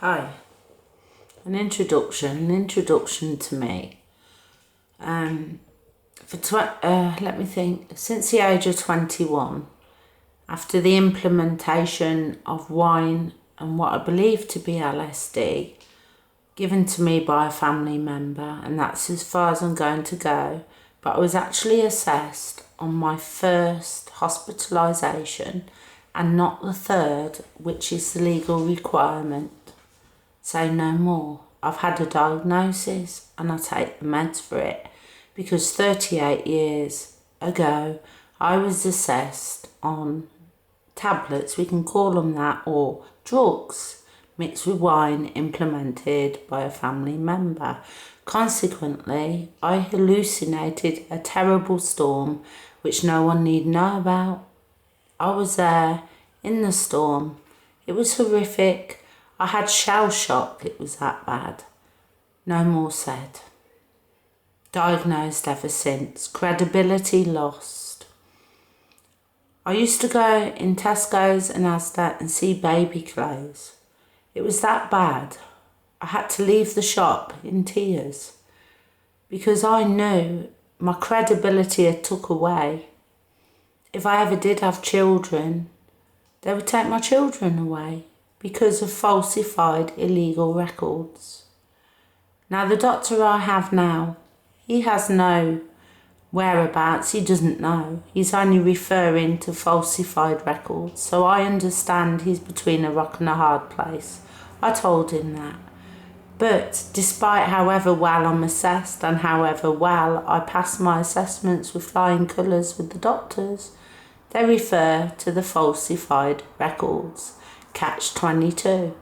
Hi. An introduction to me. Let me think. Since the age of 21, after the implementation of wine and what I believe to be LSD, given to me by a family member, and that's as far as I'm going to go, but I was actually assessed on my first hospitalisation and not the third, which is the legal requirement. Say no more. I've had a diagnosis and I take the meds for it because 38 years ago I was assessed on tablets, we can call them that, or drugs mixed with wine implemented by a family member. Consequently, I hallucinated a terrible storm which no one need know about. I was there in the storm. It was horrific. I had shell shock, it was that bad. No more said. Diagnosed ever since. Credibility lost. I used to go in Tesco's and Asda and see baby clothes. It was that bad. I had to leave the shop in tears because I knew my credibility had took away. If I ever did have children, they would take my children away because of falsified illegal records. Now the doctor I have now, he has no whereabouts, he doesn't know. He's only referring to falsified records. So I understand he's between a rock and a hard place. I told him that. But despite however well I'm assessed and however well I pass my assessments with flying colours with the doctors, they refer to the falsified records. Catch-22.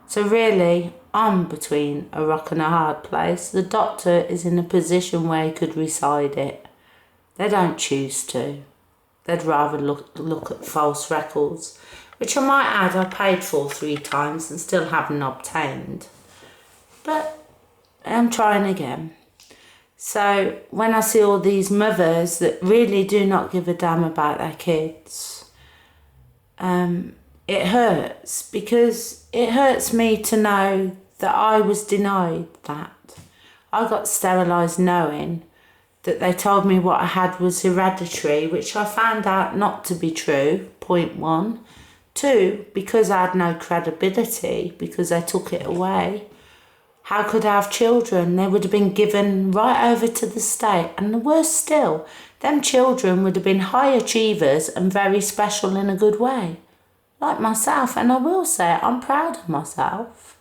So really, I'm between a rock and a hard place. The doctor is in a position where he could reside it. They don't choose to. They'd rather look at false records, which I might add I paid for 3 times and still haven't obtained. But I'm trying again. So when I see all these mothers that really do not give a damn about their kids, it hurts, because it hurts me to know that I was denied that. I got sterilised knowing that they told me what I had was hereditary, which I found out not to be true, point 1. 2, because I had no credibility, because they took it away. How could I have children? They would have been given right over to the state. And the worst still, them children would have been high achievers and very special in a good way. Like myself, and I will say I'm proud of myself.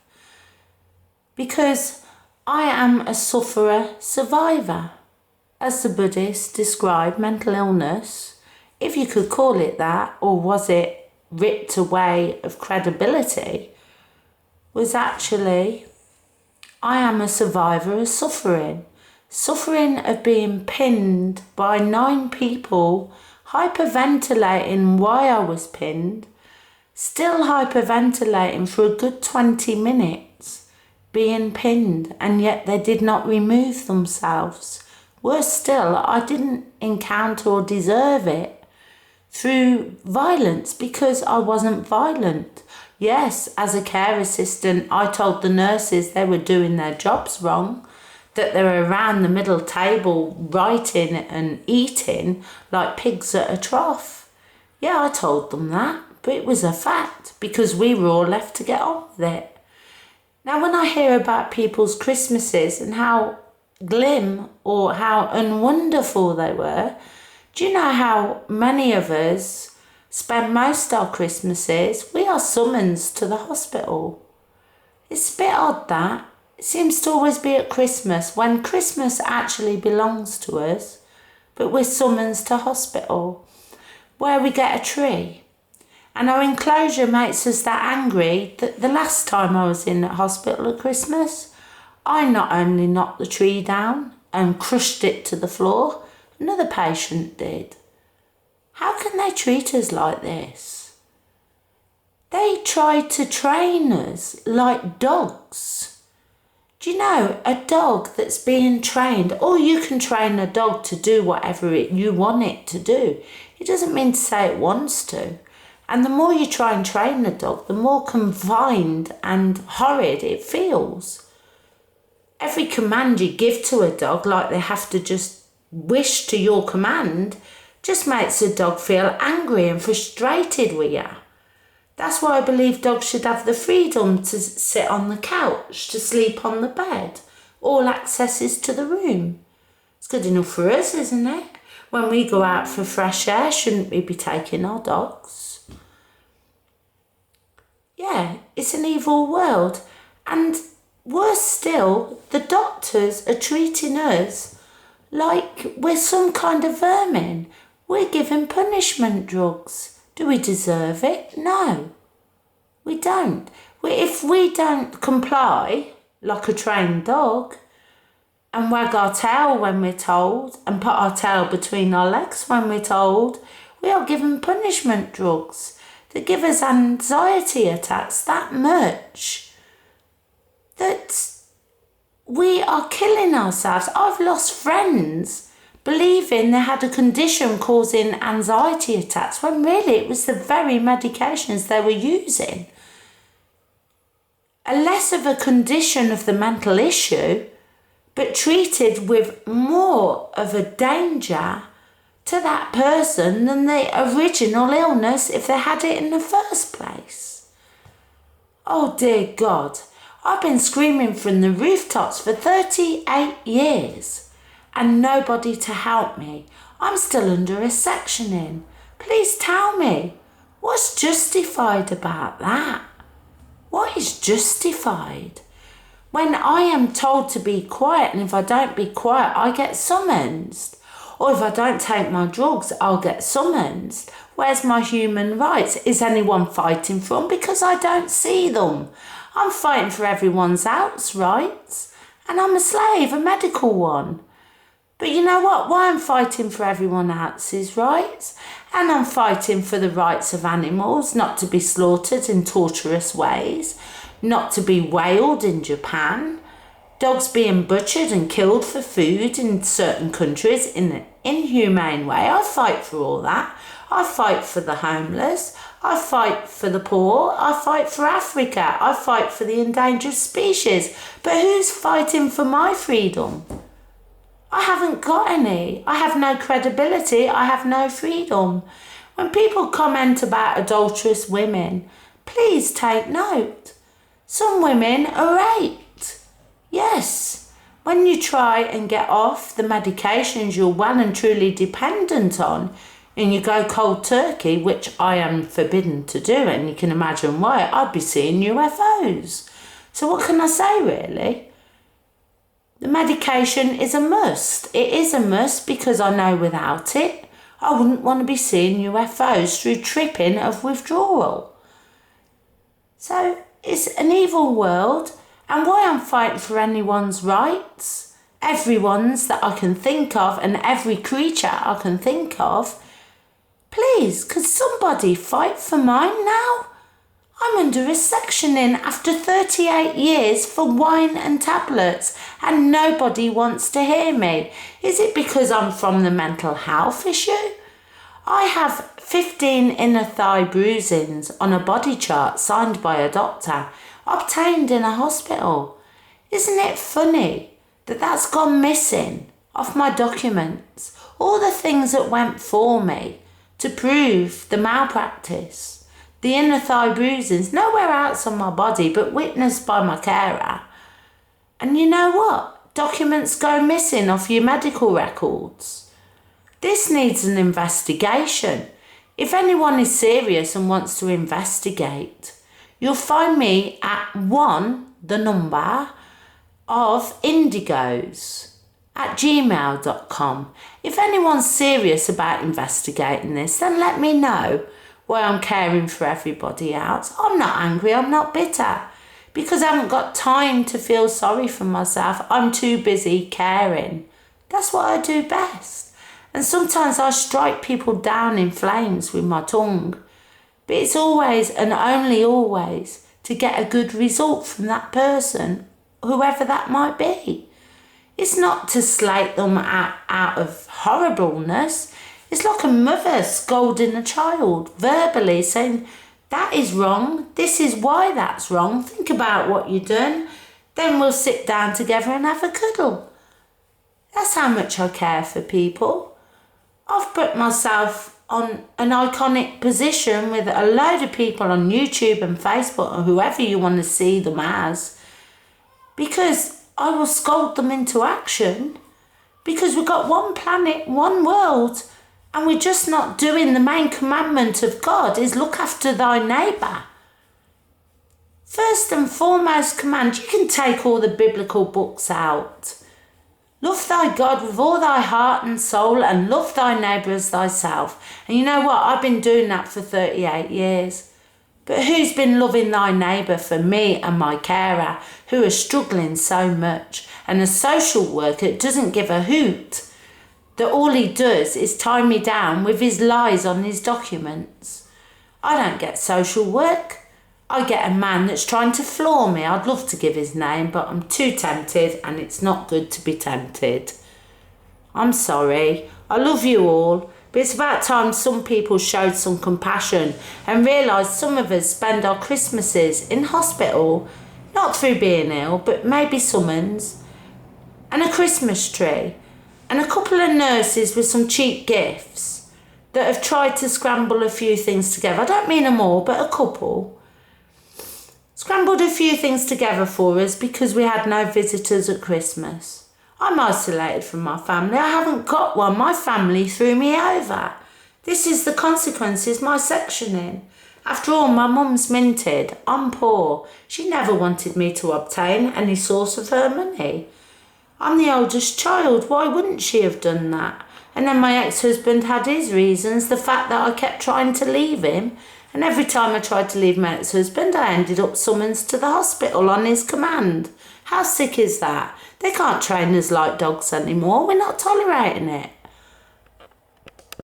Because I am a sufferer survivor. As the Buddhists describe mental illness, if you could call it that, or was it ripped away of credibility, was actually, I am a survivor of suffering. Suffering of being pinned by 9 people, hyperventilating why I was pinned, still hyperventilating for a good 20 minutes, being pinned, and yet they did not remove themselves. Worse still, I didn't encounter or deserve it through violence because I wasn't violent. Yes, as a care assistant, I told the nurses they were doing their jobs wrong, that they were around the middle table writing and eating like pigs at a trough. Yeah, I told them that, but it was a fact because we were all left to get on with it. Now, when I hear about people's Christmases and how glim or how unwonderful they were, do you know how many of us spend most our Christmases? We are summoned to the hospital. It's a bit odd that. It seems to always be at Christmas, when Christmas actually belongs to us, but we're summoned to hospital, where we get a tree. And our enclosure makes us that angry that the last time I was in the hospital at Christmas, I not only knocked the tree down and crushed it to the floor, another patient did. How can they treat us like this? They tried to train us like dogs. Do you know, a dog that's being trained, or you can train a dog to do whatever you want it to do. It doesn't mean to say it wants to. And the more you try and train the dog, the more confined and horrid it feels. Every command you give to a dog, like they have to just wish to your command, just makes the dog feel angry and frustrated with you. That's why I believe dogs should have the freedom to sit on the couch, to sleep on the bed. All accesses to the room. It's good enough for us, isn't it? When we go out for fresh air, shouldn't we be taking our dogs? Yeah, it's an evil world. And worse still, the doctors are treating us like we're some kind of vermin. We're given punishment drugs. Do we deserve it? No, we don't. If we don't comply like a trained dog and wag our tail when we're told and put our tail between our legs when we're told, we are given punishment drugs that give us anxiety attacks that much that we are killing ourselves. I've lost friends believing they had a condition causing anxiety attacks when really it was the very medications they were using. A less of a condition of the mental issue, but treated with more of a danger to that person than the original illness if they had it in the first place. Oh dear God, I've been screaming from the rooftops for 38 years and nobody to help me. I'm still under a sectioning. Please tell me, what's justified about that? What is justified? When I am told to be quiet, and if I don't be quiet, I get summoned. Or if I don't take my drugs, I'll get summoned. Where's my human rights? Is anyone fighting for them? Because I don't see them. I'm fighting for everyone's else rights. And I'm a slave, a medical one. But you know what? Why I'm fighting for everyone else's rights? And I'm fighting for the rights of animals, not to be slaughtered in torturous ways, not to be whaled in Japan, dogs being butchered and killed for food in certain countries in an inhumane way. I fight for all that. I fight for the homeless. I fight for the poor. I fight for Africa. I fight for the endangered species. But who's fighting for my freedom? I haven't got any. I have no credibility. I have no freedom. When people comment about adulterous women, please take note. Some women are raped. Yes. When you try and get off the medications you're well and truly dependent on, and you go cold turkey, which I am forbidden to do, and you can imagine why, I'd be seeing UFOs. So what can I say, really? The medication is a must. It is a must because I know without it, I wouldn't want to be seeing UFOs through tripping of withdrawal. So it's an evil world, and why I'm fighting for anyone's rights, everyone's that I can think of and every creature I can think of, please, could somebody fight for mine now? I'm under a sectioning after 38 years for wine and tablets and nobody wants to hear me. Is it because I'm from the mental health issue? I have 15 inner thigh bruisings on a body chart signed by a doctor, obtained in a hospital. Isn't it funny that that's gone missing off my documents? All the things that went for me to prove the malpractice. The inner thigh bruisings, nowhere else on my body but witnessed by my carer. And you know what? Documents go missing off your medical records. This needs an investigation. If anyone is serious and wants to investigate, you'll find me at the number of indigos @gmail.com. If anyone's serious about investigating this, then let me know. Why I'm caring for everybody else. I'm not angry, I'm not bitter. Because I haven't got time to feel sorry for myself. I'm too busy caring. That's what I do best. And sometimes I strike people down in flames with my tongue. But it's always and only always to get a good result from that person, whoever that might be. It's not to slate them out of horribleness. It's like a mother scolding a child, verbally saying, that is wrong, this is why that's wrong, think about what you've done, then we'll sit down together and have a cuddle. That's how much I care for people. I've put myself on an iconic position with a load of people on YouTube and Facebook or whoever you want to see them as, because I will scold them into action, because we've got one planet, one world, and we're just not doing the main commandment of God, is look after thy neighbour. First and foremost command, you can take all the biblical books out. Love thy God with all thy heart and soul, and love thy neighbour as thyself. And you know what? I've been doing that for 38 years. But who's been loving thy neighbour for me and my carer, who are struggling so much? And a social worker doesn't give a hoot that all he does is tie me down with his lies on his documents. I don't get social work. I get a man that's trying to floor me. I'd love to give his name, but I'm too tempted, and it's not good to be tempted. I'm sorry. I love you all, but it's about time some people showed some compassion and realised some of us spend our Christmases in hospital, not through being ill, but maybe summons, and a Christmas tree, and a couple of nurses with some cheap gifts that have tried to scramble a few things together. I don't mean them all, but a couple. Scrambled a few things together for us because we had no visitors at Christmas. I'm isolated from my family. I haven't got one. My family threw me over. This is the consequences my sectioning. After all, my mum's minted. I'm poor. She never wanted me to obtain any source of her money. I'm the oldest child. Why wouldn't she have done that? And then my ex-husband had his reasons, the fact that I kept trying to leave him. And every time I tried to leave my ex-husband, I ended up summoned to the hospital on his command. How sick is that? They can't train us like dogs anymore. We're not tolerating it.